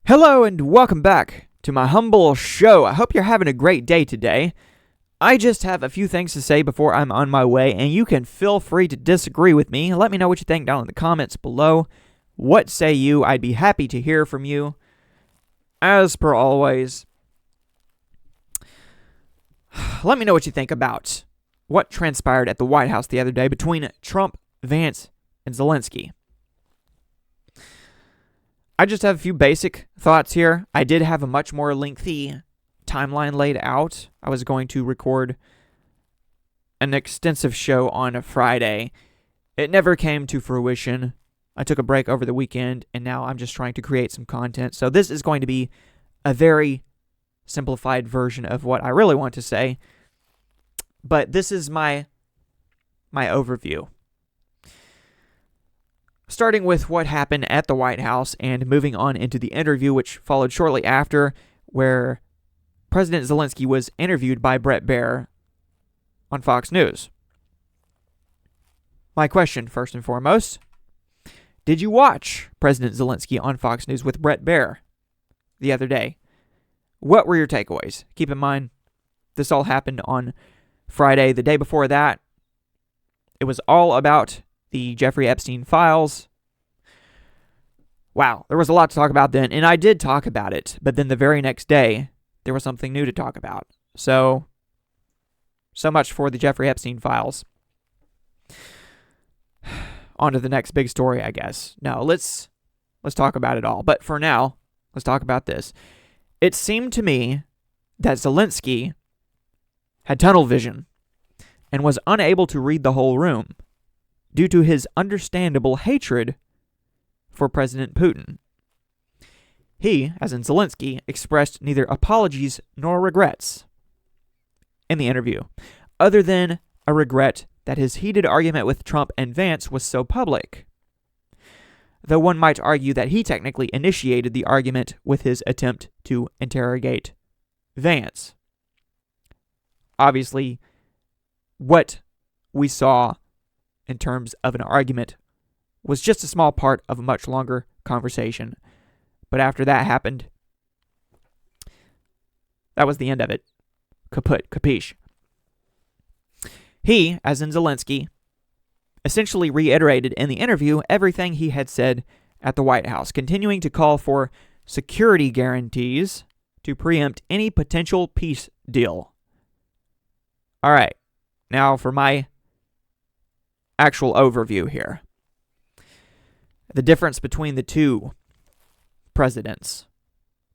Hello and welcome back to my humble show. I hope you're having a great day today. I just have a few things to say before I'm on my way, and you can feel free to disagree with me. Let me know what you think down in the comments below. What say you? I'd be happy to hear from you. As per always, let me know what you think about what transpired at the White House the other day between Trump, Vance, and Zelenskyy. I just have a few basic thoughts here. I did have a much more lengthy timeline laid out. I was going to record an extensive show on a Friday. It never came to fruition. I took a break over the weekend, and now I'm just trying to create some content. So this is going to be a very simplified version of what I really want to say. But this is my overview. Starting with what happened at the White House and moving on into the interview, which followed shortly after, where President Zelenskyy was interviewed by Bret Baier on Fox News. My question, first and foremost, did you watch President Zelenskyy on Fox News with Bret Baier the other day? What were your takeaways? Keep in mind, this all happened on Friday. The day before that, it was all about the Jeffrey Epstein files. Wow, there was a lot to talk about then, and I did talk about it, but then the very next day, there was something new to talk about. So much for the Jeffrey Epstein files. On to the next big story, I guess. No, let's talk about it all. But for now, let's talk about this. It seemed to me that Zelenskyy had tunnel vision and was unable to read the whole room due to his understandable hatred for President Putin. He, as in Zelenskyy, expressed neither apologies nor regrets in the interview, other than a regret that his heated argument with Trump and Vance was so public. Though one might argue that he technically initiated the argument with his attempt to interrogate Vance. Obviously, what we saw in terms of an argument was just a small part of a much longer conversation. But after that happened, that was the end of it. Kaput, capiche. He, as in Zelenskyy, essentially reiterated in the interview everything he had said at the White House, continuing to call for security guarantees to preempt any potential peace deal. All right, now for my actual overview here. The difference between the two presidents.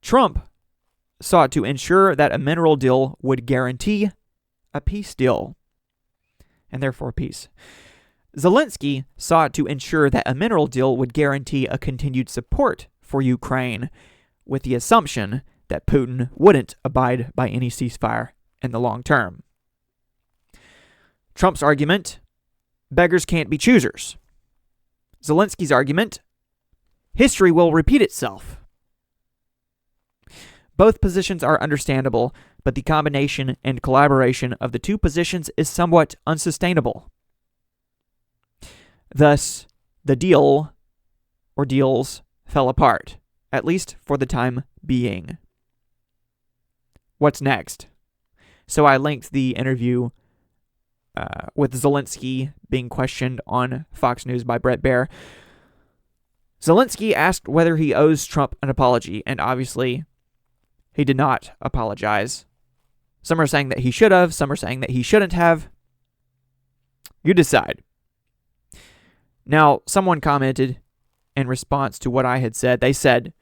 Trump sought to ensure that a mineral deal would guarantee a peace deal, and therefore peace. Zelenskyy sought to ensure that a mineral deal would guarantee a continued support for Ukraine, with the assumption that Putin wouldn't abide by any ceasefire in the long term. Trump's argument: beggars can't be choosers. Zelenskyy's argument: history will repeat itself. Both positions are understandable, but the combination and collaboration of the two positions is somewhat unsustainable. Thus, the deal, or deals, fell apart, at least for the time being. What's next? So I linked the interview with Zelenskyy being questioned on Fox News by Bret Baier. Zelenskyy asked whether he owes Trump an apology, and obviously he did not apologize. Some are saying that he should have, some are saying that he shouldn't have. You decide. Now, someone commented in response to what I had said. They said,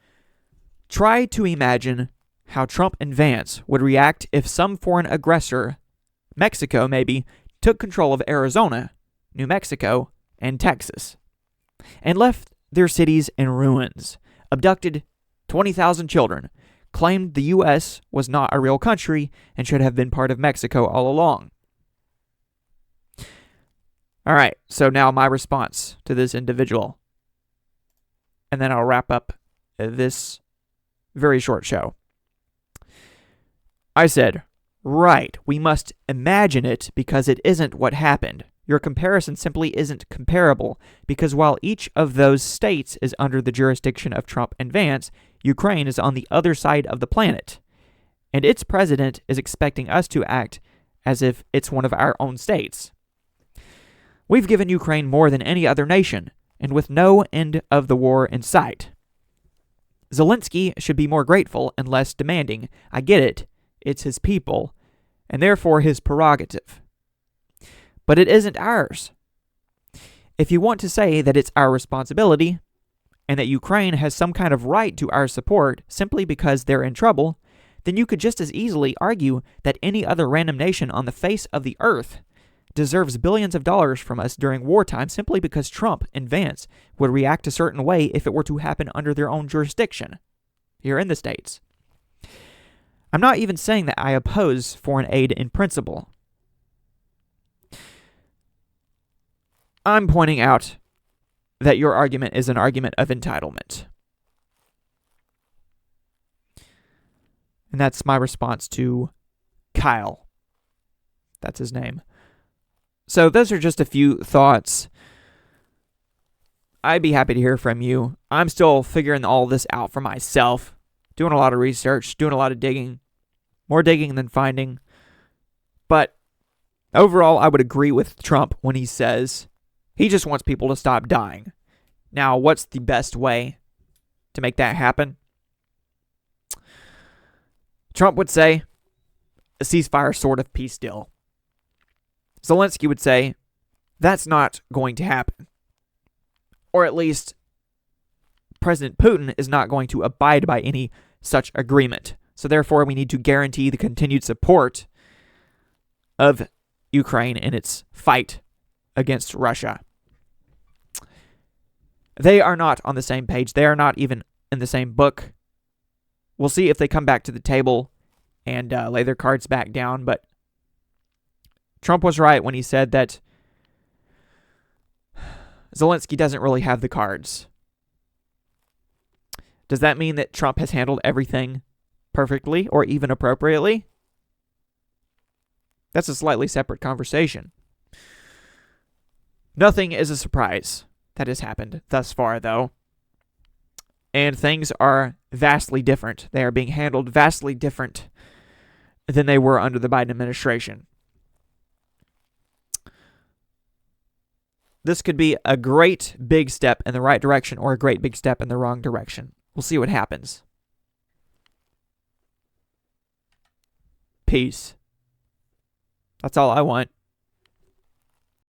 try to imagine how Trump and Vance would react if some foreign aggressor, Mexico maybe, took control of Arizona, New Mexico, and Texas, and left their cities in ruins, abducted 20,000 children, claimed the U.S. was not a real country and should have been part of Mexico all along. All right, so now my response to this individual, and then I'll wrap up this very short show. I said, right, we must imagine it because it isn't what happened. Your comparison simply isn't comparable, because while each of those states is under the jurisdiction of Trump and Vance, Ukraine is on the other side of the planet, and its president is expecting us to act as if it's one of our own states. We've given Ukraine more than any other nation, and with no end of the war in sight. Zelenskyy should be more grateful and less demanding. I get it. It's his people, and therefore his prerogative. But it isn't ours. If you want to say that it's our responsibility, and that Ukraine has some kind of right to our support simply because they're in trouble, then you could just as easily argue that any other random nation on the face of the earth deserves billions of dollars from us during wartime simply because Trump and Vance would react a certain way if it were to happen under their own jurisdiction here in the States. I'm not even saying that I oppose foreign aid in principle. I'm pointing out that your argument is an argument of entitlement. And that's my response to Kyle. That's his name. So those are just a few thoughts. I'd be happy to hear from you. I'm still figuring all this out for myself. Doing a lot of research, doing a lot of digging. More digging than finding. But overall, I would agree with Trump when he says he just wants people to stop dying. Now, what's the best way to make that happen? Trump would say a ceasefire sort of peace deal. Zelenskyy would say that's not going to happen. Or at least President Putin is not going to abide by any such agreement. So therefore, we need to guarantee the continued support of Ukraine in its fight against Russia. They are not on the same page. They are not even in the same book. We'll see if they come back to the table and lay their cards back down. But Trump was right when he said that Zelenskyy doesn't really have the cards. Does that mean that Trump has handled everything perfectly or even appropriately? That's a slightly separate conversation. Nothing is a surprise that has happened thus far, though. And things are vastly different. They are being handled vastly different than they were under the Biden administration. This could be a great big step in the right direction or a great big step in the wrong direction. We'll see what happens. Peace. That's all I want.